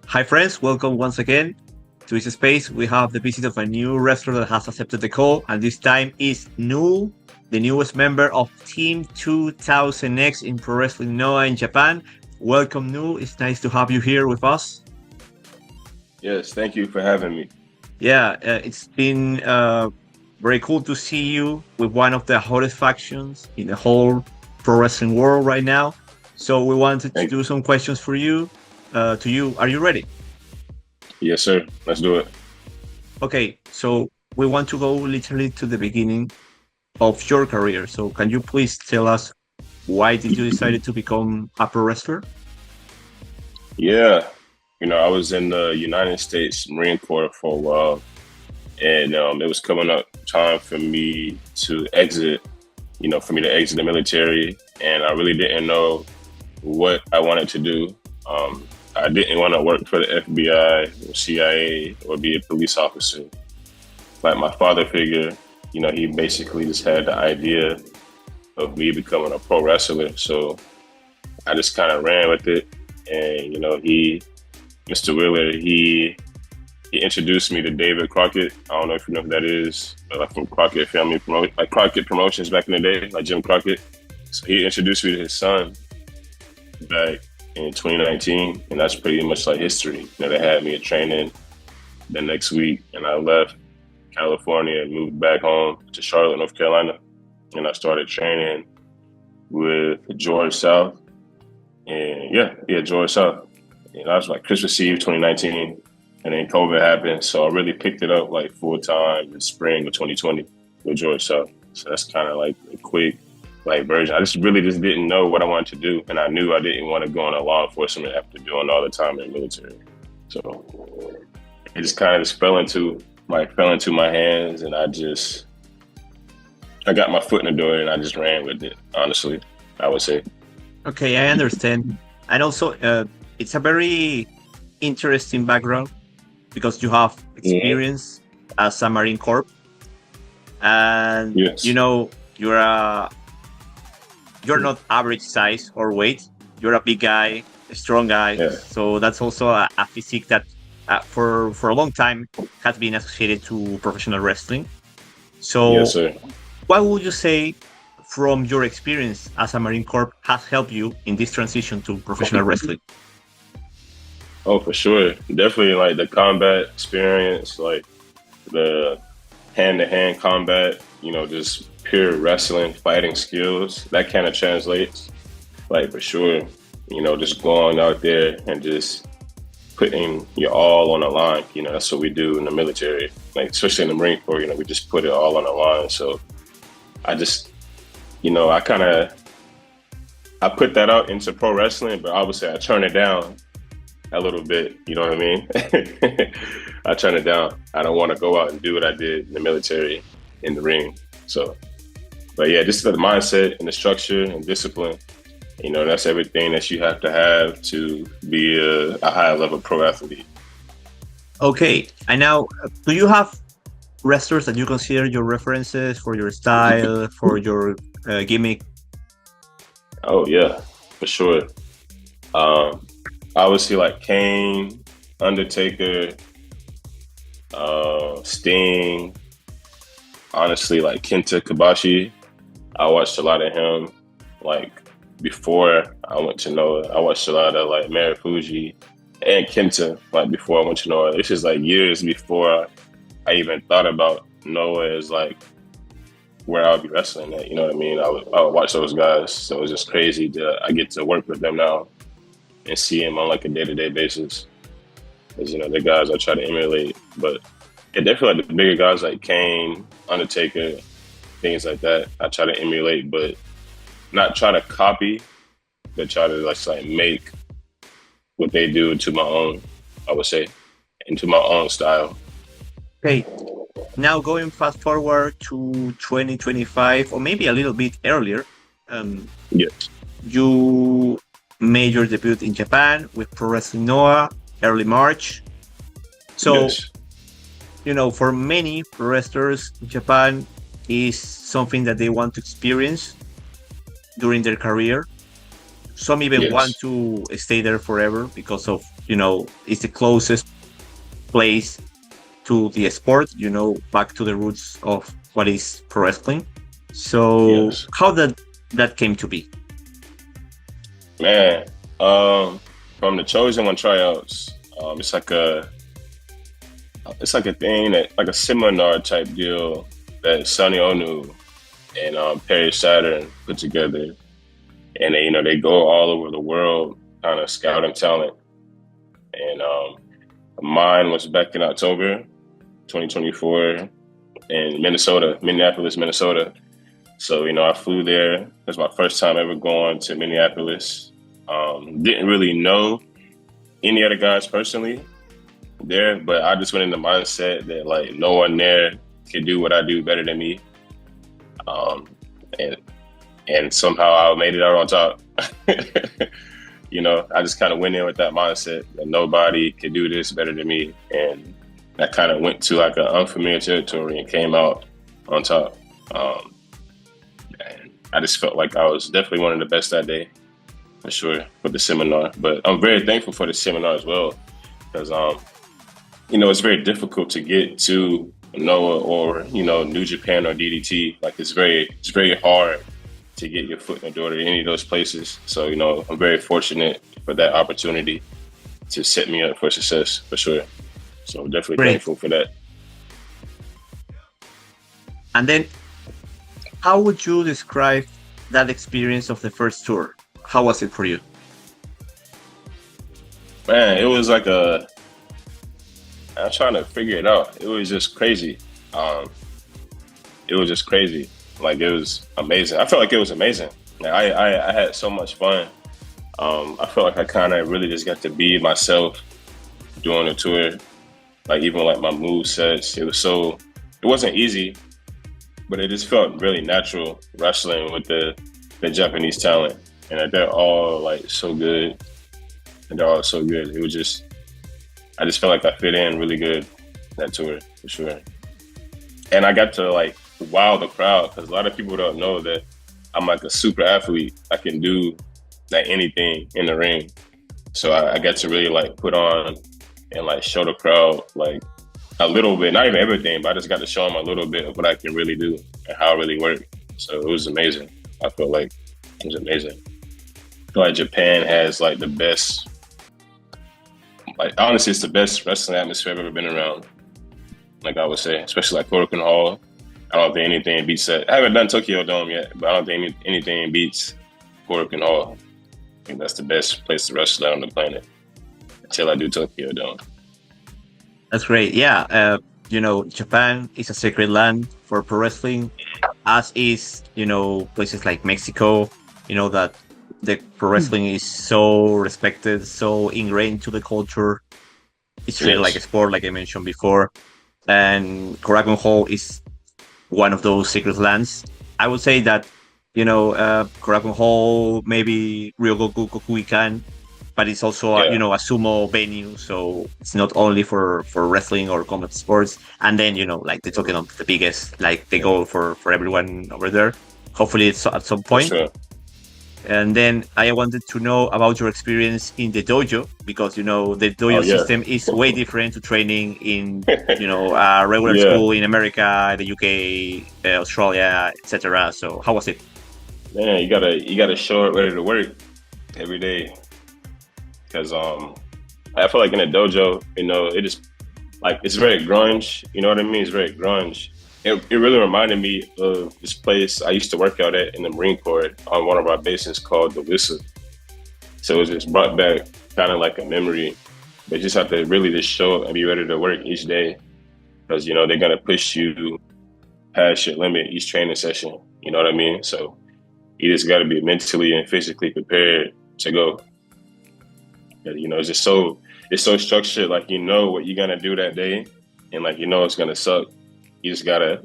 Hi, friends. Welcome once again to this space. We have the visit of a new wrestler that has accepted the call, and this time is Knull, the newest member of Team 2000X in Pro Wrestling Noah in Japan. Welcome, Knull. It's nice to have you here with us. Yes, thank you for having me. Yeah, it's been very cool to see you with one of the hottest factions in the whole pro wrestling world right now. So we wanted to Thank do some questions for you. To you, are you ready? Yes, sir. Let's do it. Okay, so we want to go literally to the beginning of your career. So can you please tell us why did you decide to become a pro wrestler? Yeah, I was in the United States Marine Corps for a while, and it was coming up time for me to exit. The military, and I really didn't know what I wanted to do. I didn't want to work for the FBI or CIA or be a police officer. Like my father figure, he basically just had the idea of me becoming a pro wrestler. So I just kind of ran with it. And, Mr. Wheeler, he introduced me to David Crockett. I don't know if you know who that is, but like from Crockett Family like Crockett Promotions back in the day, like Jim Crockett. So he introduced me to his son back in 2019, and that's pretty much like history. They had me at training the next week, and I left California and moved back home to Charlotte, North Carolina, and I started training with George South, and George South. And I was like Christmas Eve 2019, and then COVID happened, so I really picked it up like full time in spring of 2020 with George South. So that's kind of like a quick version. I just didn't know what I wanted to do, and I knew I didn't want to go into law enforcement after doing all the time in the military. So it just kind of fell into my hands, and I got my foot in the door, and I just ran with it. Honestly, I would say. Okay, I understand, and also it's a very interesting background because you have experience as a Marine Corps, and yes. You're not average size or weight. You're a big guy, a strong guy. Yeah. So that's also a physique that for a long time has been associated to professional wrestling. So yes, sir. What would you say from your experience as a Marine Corps has helped you in this transition to professional wrestling? Oh, for sure. Definitely like the combat experience, like the hand-to-hand combat, just pure wrestling, fighting skills, that kind of translates, like for sure, just going out there and just putting your all on the line, that's what we do in the military, like especially in the Marine Corps, we just put it all on the line. So I just, I put that out into pro wrestling, but obviously I turn it down a little bit, you know what I mean? I turn it down. I don't want to go out and do what I did in the military in the ring. So, but yeah, just the mindset and the structure and discipline, that's everything that you have to be a high level pro athlete. Okay, and now, do you have wrestlers that you consider your references for your style, for your gimmick? Oh yeah, for sure. Obviously, like Kane, Undertaker, Sting. Honestly, like Kenta Kobashi, I watched a lot of him. Like before I went to Noah, I watched a lot of like Marufuji and Kenta. Like before I went to Noah, this is like years before I even thought about Noah as like where I would be wrestling at. You know what I mean? I would watch those guys. So it's just crazy that I get to work with them now and see them on like a day-to-day basis. Because, the guys I try to emulate. But yeah, definitely like the bigger guys like Kane, Undertaker, things like that, I try to emulate, but not try to copy, but try to like make what they do to my own, I would say, into my own style. Okay. Now going fast forward to 2025, or maybe a little bit earlier, yes. You made your debut in Japan with Pro Wrestling Noah early March. So, yes. For many pro wrestlers, Japan is something that they want to experience during their career. Some even want to stay there forever because of is the closest place to the sport, back to the roots of what is pro wrestling. So Yes. how that came to be? Man, from the Chosen One tryouts, it's like a thing like a seminar type deal that Sonny Onu and Perry Saturn put together, and they go all over the world, kind of scouting talent. And mine was back in October 2024 in Minneapolis, Minnesota. So, I flew there. It was my first time ever going to Minneapolis. Didn't really know any other guys personally there, but I just went in the mindset that like no one there could do what I do better than me. And somehow I made it out on top. I just kind of went in with that mindset that nobody could do this better than me. And I kind of went to like an unfamiliar territory and came out on top. And I just felt like I was definitely one of the best that day, for sure, for the seminar. But I'm very thankful for the seminar as well, because, it's very difficult to get to Noah or, New Japan or DDT. Like it's very hard to get your foot in the door to any of those places. So, I'm very fortunate for that opportunity to set me up for success, for sure. So I'm definitely thankful for that. And then how would you describe that experience of the first tour? How was it for you? Man, it was like I'm trying to figure it out. It was just crazy. It was just crazy. Like it was amazing. I felt like it was amazing. Like, I had so much fun. I felt like I kind of really just got to be myself doing the tour. Like even like my move sets, it wasn't easy, but it just felt really natural wrestling with the Japanese talent. And they're all like so good. And they're all so good. I just felt like I fit in really good in that tour, for sure. And I got to like wow the crowd, because a lot of people don't know that I'm like a super athlete. I can do like anything in the ring. So I got to really like put on and like show the crowd like a little bit, not even everything, but I just got to show them a little bit of what I can really do and how I really work. So it was amazing. I feel like it was amazing. I feel like Japan has like the best, like honestly, it's the best wrestling atmosphere I've ever been around. Like I would say, especially like Korakuen Hall. I don't think anything beats that. I haven't done Tokyo Dome yet, but I don't think anything beats Korakuen Hall. I think that's the best place to wrestle on the planet until I do Tokyo Dome. That's great. Yeah. Japan is a sacred land for pro wrestling, as is, places like Mexico, that the pro wrestling is so respected, so ingrained to the culture. It's treated like a sport, like I mentioned before. And Korakuen Hall is one of those sacred lands. I would say that, Korakuen Hall, maybe Ryogoku Kokuikan, but it's also a sumo venue, so it's not only for wrestling or combat sports. And then like they're talking of the biggest, like they go for everyone over there. Hopefully it's at some point. Sure. And then I wanted to know about your experience in the dojo, because the dojo system is way different to training in a regular school in America, the UK, Australia, etc. So how was it? Man, you gotta show up ready to work every day. Because I feel like in a dojo, it just like it's very grunge. You know what I mean? It's very grunge. It really reminded me of this place I used to work out at in the Marine Corps on one of our bases called the Wissa. So it just brought back kind of like a memory. But you just have to really just show up and be ready to work each day, because they're gonna push you past your limit each training session. You know what I mean? So you just got to be mentally and physically prepared to go. It's just it's so structured. Like what you're gonna do that day, and like it's gonna suck. You just gotta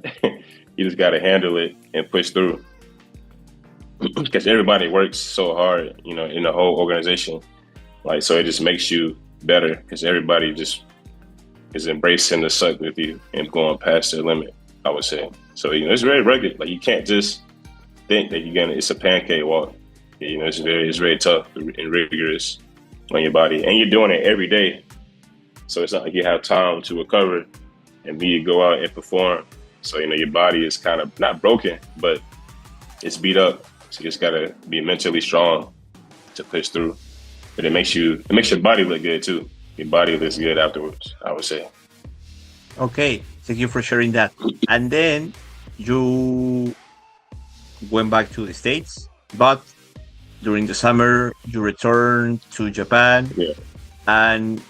handle it and push through, because everybody works so hard, in the whole organization. Like so, it just makes you better, because everybody just is embracing the suck with you and going past their limit, I would say. So it's very rugged. Like you can't just think that it's a pancake walk. It's very tough and rigorous. on your body, and you're doing it every day. So it's not like you have time to recover and then you go out and perform. So, your body is kind of not broken, but it's beat up. So you just gotta be mentally strong to push through. But it makes your body look good too. Your body looks good afterwards, I would say. Okay, thank you for sharing that. And then you went back to the States, but during the summer you returned to Japan, and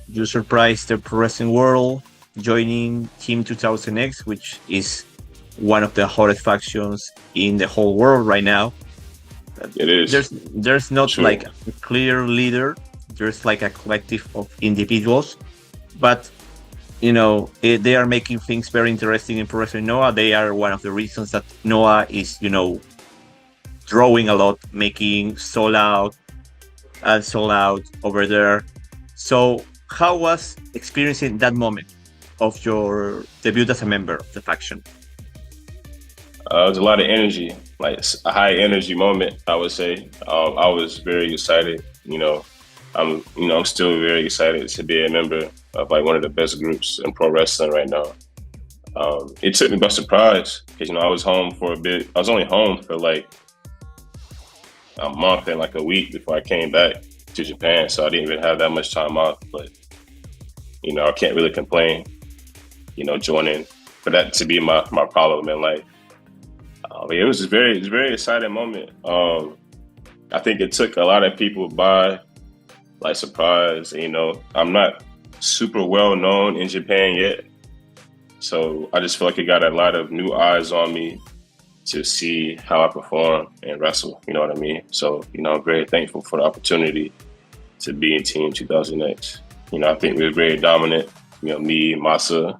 you surprised the pro wrestling world joining Team 2000X, which is one of the hottest factions in the whole world right now. It is. There's not like a clear leader. There's like a collective of individuals, but they are making things very interesting in pro wrestling Noah. They are one of the reasons that Noah is drawing a lot, making sold out over there. So how was experiencing that moment of your debut as a member of the faction? It was a lot of energy, like a high energy moment, I would say. I was very excited. I'm still very excited to be a member of like one of the best groups in pro wrestling right now. It took me by surprise because I was home for a bit. I was only home for like a month and like a week before I came back to Japan, so I didn't even have that much time off. But I can't really complain. Joining for that to be my problem in life. It was a very exciting moment. I think it took a lot of people by like surprise. I'm not super well known in Japan yet, so I just feel like it got a lot of new eyes on me to see how I perform and wrestle. You know what I mean? So I'm very thankful for the opportunity to be in Team 2000X. I think we were very dominant. Me, Masa,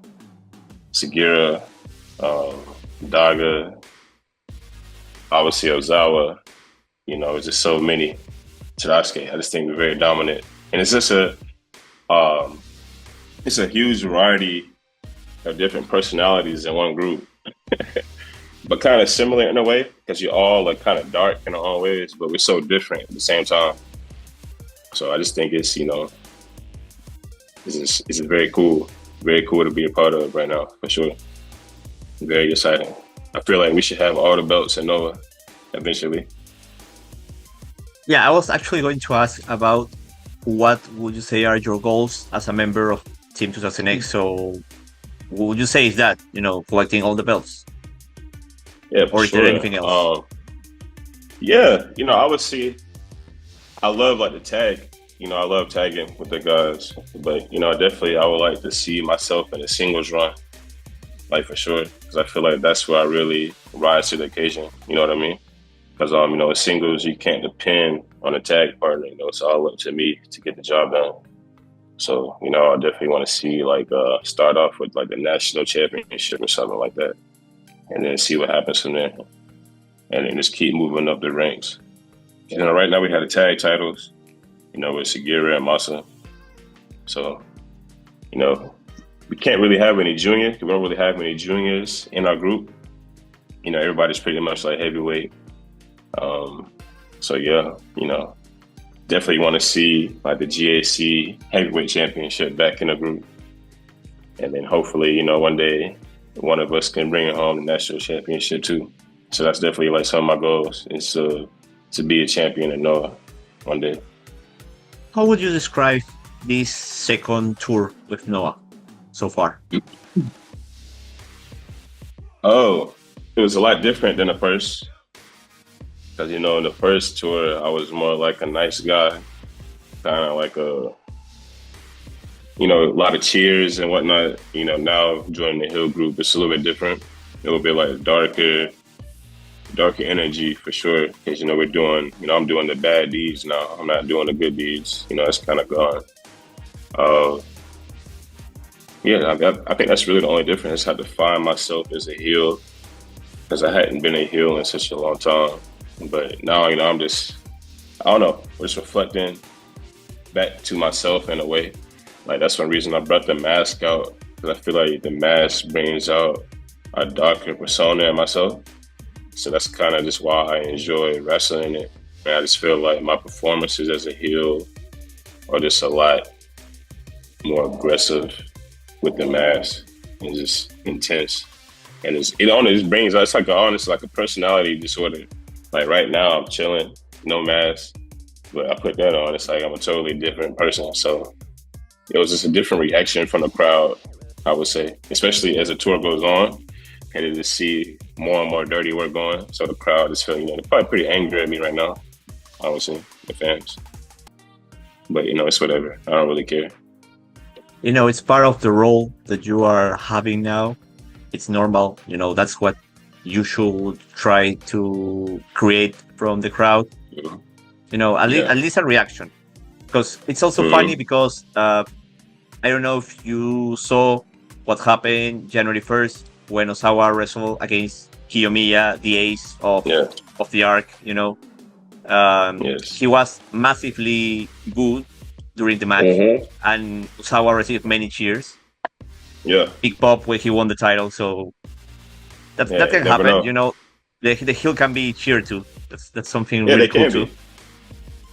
Sugira, Daga, obviously Ozawa, it's just so many. Tadasuke, I just think we're very dominant. And it's just it's a huge variety of different personalities in one group. But kind of similar in a way, because you're all like kind of dark in our own ways, but we're so different at the same time. So I just think it's, it's very cool to be a part of right now, for sure. Very exciting. I feel like we should have all the belts in Noah eventually. Yeah, I was actually going to ask about what would you say are your goals as a member of Team 2000X. So what would you say is that, collecting all the belts? Yeah, or is there anything else? I would see, I love like the tag. I love tagging with the guys, but definitely I would like to see myself in a singles run, like for sure, because I feel like that's where I really rise to the occasion. You know what I mean? Because in singles you can't depend on a tag partner. It's all up to me to get the job done. So I definitely want to see like start off with like the national championship or something like that, and then see what happens from there, and then just keep moving up the ranks. Right now we have the tag titles. With Sugira and Masa. So, we can't really have any juniors. We don't really have any juniors in our group. Everybody's pretty much like heavyweight. So yeah, definitely want to see like the GAC heavyweight championship back in the group. And then hopefully, one day one of us can bring it home the national championship too. So that's definitely like some of my goals is to be a champion in Noah one day. How would you describe this second tour with Noah so far? Oh, it was a lot different than the first. Because, in the first tour, I was more like a nice guy. Kind of like a lot of cheers and whatnot. Now joining the Hill group, it's a little bit different. It will be like darker energy for sure, because we're doing, I'm doing the bad deeds now. I'm not doing the good deeds. It's kind of gone. I think that's really the only difference. I had to find myself as a heel, because I hadn't been a heel in such a long time. But now, I'm just, I don't know, just reflecting back to myself in a way. Like that's one reason I brought the mask out, because I feel like the mask brings out a darker persona in myself. So that's kind of just why I enjoy wrestling it. And I just feel like my performances as a heel are just a lot more aggressive with the mask and just intense. And it brings it's like like a personality disorder. Like right now I'm chilling, no mask, but I put that on, it's like I'm a totally different person. So it was just a different reaction from the crowd, I would say, especially as the tour goes on, and to just see more and more dirty work going. So the crowd is feeling, they're probably pretty angry at me right now, I would say, the fans. But, it's whatever. I don't really care. It's part of the role that you are having now. It's normal. That's what you should try to create from the crowd. At least a reaction. Because it's also funny because I don't know if you saw what happened January 1st when Osawa wrestled against Kiyomiya, the ace of the arc. Yes. He was massively good during the match, and Osawa received many cheers. Yeah. Big pop when he won the title, so that can happen. The heel can be cheered too. That's something really cool too.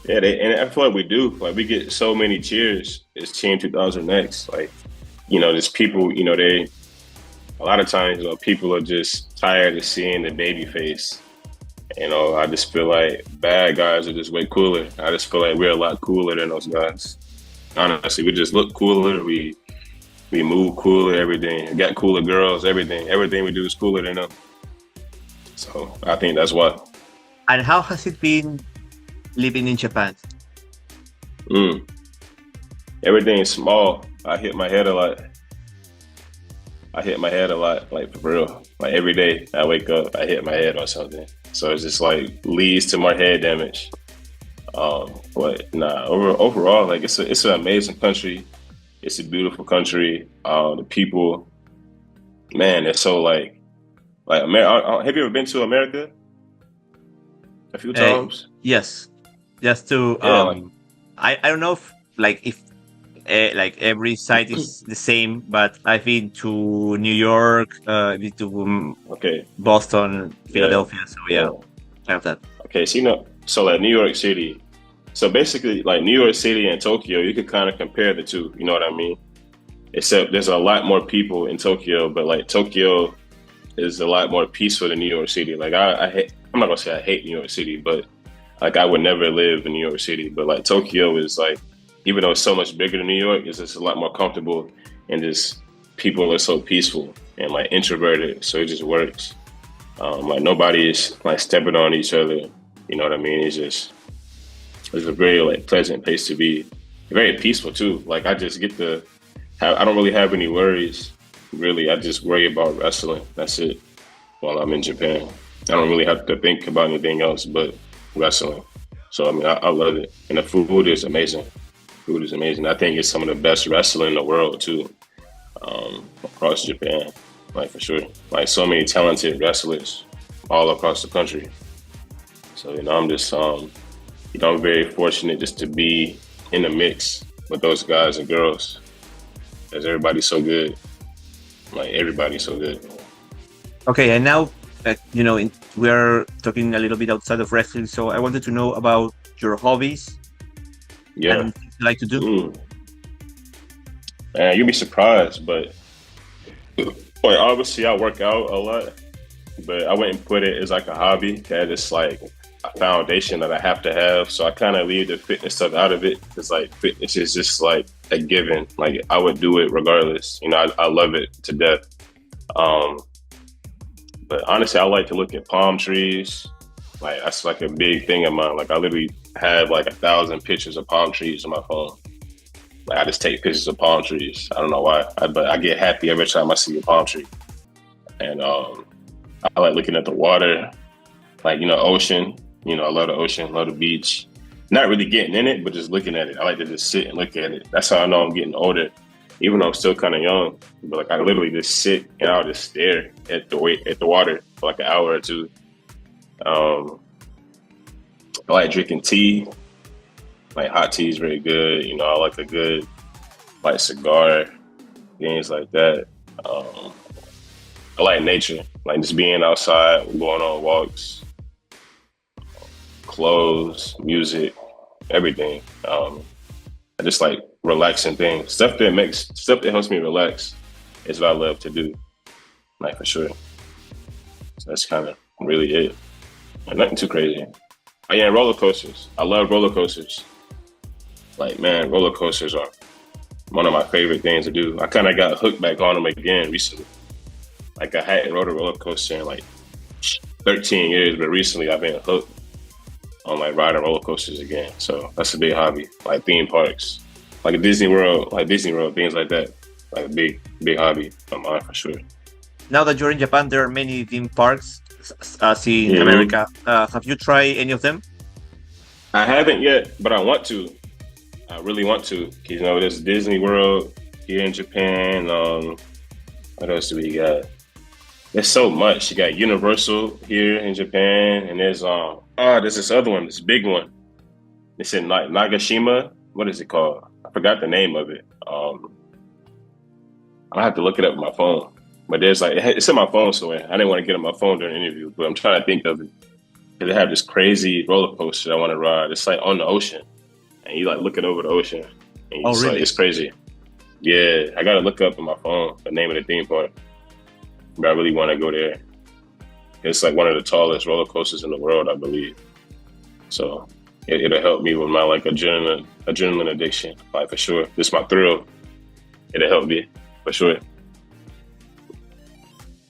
Yeah, and I feel like we do. Like we get so many cheers as Team 2000X. Like, there's people. A lot of times, people are just tired of seeing the baby face. I just feel like bad guys are just way cooler. I just feel like we're a lot cooler than those guys. Honestly, we just look cooler. We move cooler, everything. We got cooler girls, everything. Everything we do is cooler than them. So I think that's why. And how has it been living in Japan? Everything is small. I hit my head a lot. Like for real. Like every day I wake up, I hit my head on something. So it's just like leads to more head damage. But overall, like it's an amazing country. It's a beautiful country. The people, man, they're so like America. Have you ever been to America? A few times. Yes. Just to I don't know if every site is the same, but I've been to New York, I've been to Boston, Philadelphia. So I have that. Okay, so like New York City. So basically, like New York City and Tokyo, you could kind of compare the two. You know what I mean? Except there's a lot more people in Tokyo, but like Tokyo is a lot more peaceful than New York City. Like I'm not gonna say I hate New York City, but like I would never live in New York City. But like Tokyo is like, even though it's so much bigger than New York, it's just a lot more comfortable, and just people are so peaceful and like introverted, so it just works. Like nobody is like stepping on each other. You know what I mean? It's a very like pleasant place to be. Very peaceful too. Like I just I don't really have any worries. Really, I just worry about wrestling. That's it. While I'm in Japan, I don't really have to think about anything else but wrestling. So I mean, I love it, and the food is amazing. Food is amazing. I think it's some of the best wrestling in the world too, across Japan, like for sure. Like so many talented wrestlers all across the country. So I'm just I'm very fortunate just to be in the mix with those guys and girls, because everybody's so good. Like everybody's so good. Okay, and now we're talking a little bit outside of wrestling, so I wanted to know about your hobbies. Yeah. And things you like to do. Man, you'd be surprised, but like obviously I work out a lot, but I wouldn't put it as like a hobby. That is like a foundation that I have to have. So I kind of leave the fitness stuff out of it, because like fitness is just like a given. Like I would do it regardless. I love it to death. But honestly, I like to look at palm trees. Like that's like a big thing of mine. Like I literally have like 1,000 pictures of palm trees on my phone. Like I just take pictures of palm trees. I don't know why, but I get happy every time I see a palm tree. And I like looking at the water, like ocean. I love the ocean, love the beach. Not really getting in it, but just looking at it. I like to just sit and look at it. That's how I know I'm getting older, even though I'm still kind of young. But like I literally just sit and I'll just stare at the water for like an hour or two. I like drinking tea. Like hot tea is very good. I like a good like cigar, things like that. I like nature, like just being outside, going on walks, clothes, music, everything. I just like relaxing things. Stuff that helps me relax is what I love to do. Like for sure. So that's kind of really it. And nothing too crazy. Oh yeah, roller coasters. I love roller coasters. Like man, roller coasters are one of my favorite things to do. I kind of got hooked back on them again recently. Like I hadn't rode a roller coaster in like 13 years, but recently I've been hooked on like riding roller coasters again. So that's a big hobby. Like theme parks, like a Disney World, things like that. Like a big hobby of mine for sure. Now that you're in Japan, there are many theme parks as in America. Have you tried any of them? I haven't yet, but I want to. I really want to. You know, there's Disney World here in Japan. What else do we got? There's so much. You got Universal here in Japan, and there's this other one, this big one. It's in Nagashima. What is it called? I forgot the name of it. I have to look it up on my phone. But there's like it's in my phone somewhere. I didn't want to get on my phone during the interview, but I'm trying to think of it. Because they have this crazy roller coaster I want to ride. It's like on the ocean, and you like looking over the ocean. And really? Like, it's crazy. Yeah, I gotta look up on my phone the name of the theme park. But I really want to go there. It's like one of the tallest roller coasters in the world, I believe. So it'll help me with my like adrenaline addiction, like for sure. This is my thrill. It'll help me for sure.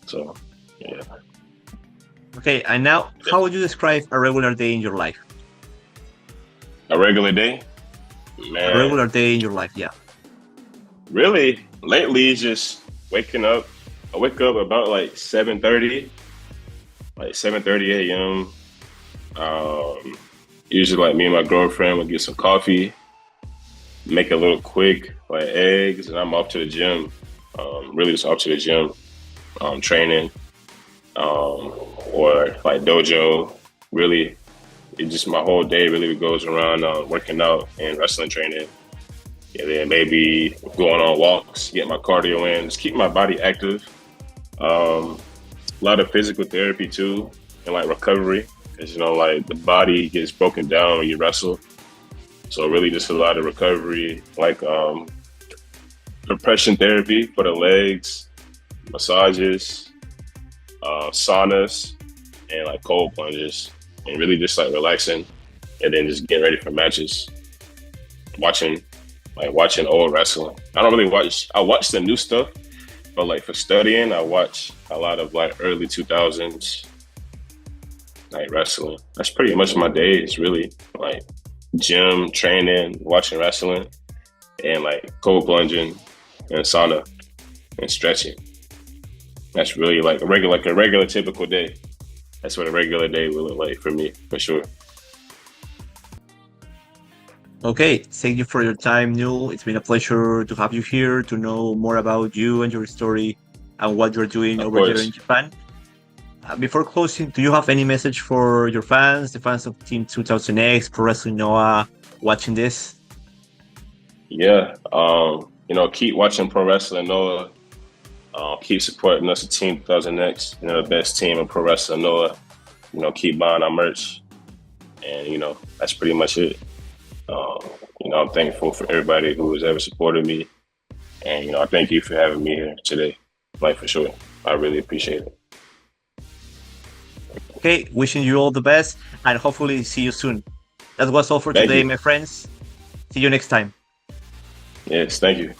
So yeah. Okay, and now, how would you describe a regular day in your life? A regular day? Man. A regular day in your life, yeah. Really, lately, just waking up. I wake up about like 7:30 a.m. Usually, like me and my girlfriend will get some coffee, make a little quick like eggs, and I'm off to the gym. Really, just off to the gym, training, or like dojo. Really, it just my whole day really goes around working out and wrestling training. And then maybe going on walks, get my cardio in, just keep my body active. A lot of physical therapy too, and like recovery, because you know, like the body gets broken down when you wrestle. So really, just a lot of recovery, like compression therapy for the legs, massages, saunas, and like cold plunges, and really just like relaxing, and then just getting ready for matches. Watching old wrestling. I don't really watch. I watch the new stuff, but like for studying, I watch a lot of like early 2000s like wrestling. That's pretty much my days, really. Like gym, training, watching wrestling, and like cold plunging and sauna and stretching. That's really like a regular typical day. That's what a regular day will look like for me, for sure. Okay, thank you for your time, Knull. It's been a pleasure to have you here, to know more about you and your story and what you're doing over there in Japan. Before closing, do you have any message for your fans, the fans of Team 2000X, Pro Wrestling Noah, watching this? Yeah, keep watching Pro Wrestling Noah. Keep supporting us at Team 2000X, the best team in Pro Wrestling Noah. Keep buying our merch. And, that's pretty much it. I'm thankful for everybody who has ever supported me. And, I thank you for having me here today. Like, for sure. I really appreciate it. Okay, wishing you all the best and hopefully see you soon. That was all for today, my friends. See you next time. Yes, thank you.